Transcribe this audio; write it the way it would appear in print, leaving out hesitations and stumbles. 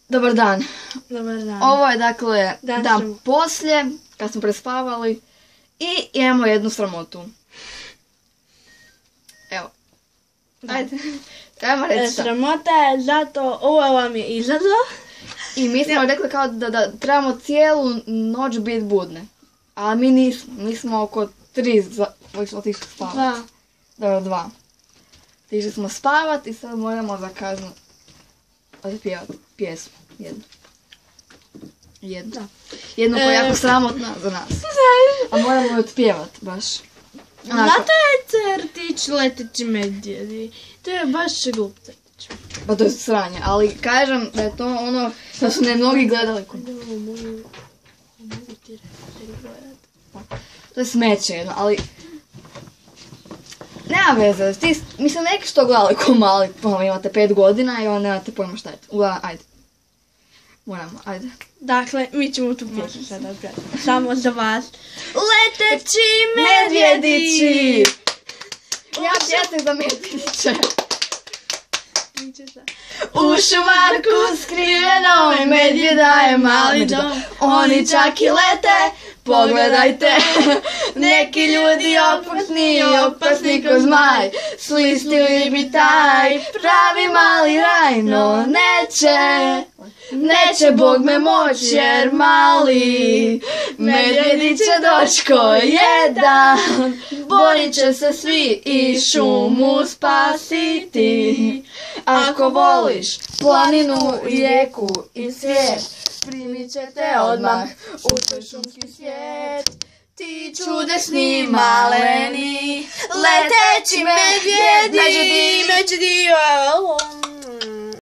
Dobar dan. Dobar dan. Ovo je dakle dan poslije, kad smo prespavali i imamo jednu sramotu. Evo. Ajde, trebamo reći šta. Sramota je zato, ovo vam je izazov. I mi smo rekli kao da trebamo cijelu noć biti budne. Ali mi nismo, mi smo oko 3 otišli spavati. Dobro, 2. Otišli smo spavati i sad moramo za kaznu odpjevati pjesmu. Jednu koja je jako sramotna za nas. A moramo je otpjevati baš. Znate je crtić Leteći medvjedi? To je baš glup crtić. Pa to je sranje, ali kažem da je to ono što su ne mnogi gledali. To je smeće jedno, ali nema veze, mislim neki što gledali ko mali, imate 5 godina i onda nemate pojma šta je to. Ajde. Moramo, ajde. Dakle, mi ćemo tu pjesmu sada odpjevati. Samo za vas. Leteći medvjedići! Ja pjesam za medvjediće. U šumarku skrivenoj medvjeda je mali dom. Oni čak i lete, pogledajte. Neki ljudi opasni ko zmaj. Slistili bi taj pravi mali raj, no neće Bog me moći jer mali medvjedić će doći ko jedan. Borit će se svi i šumu spasiti. Ako voliš planinu, rijeku i svijet, primit će te odmah u tvoj šumski svijet. Ti čudesni maleni, leteći medvjedi,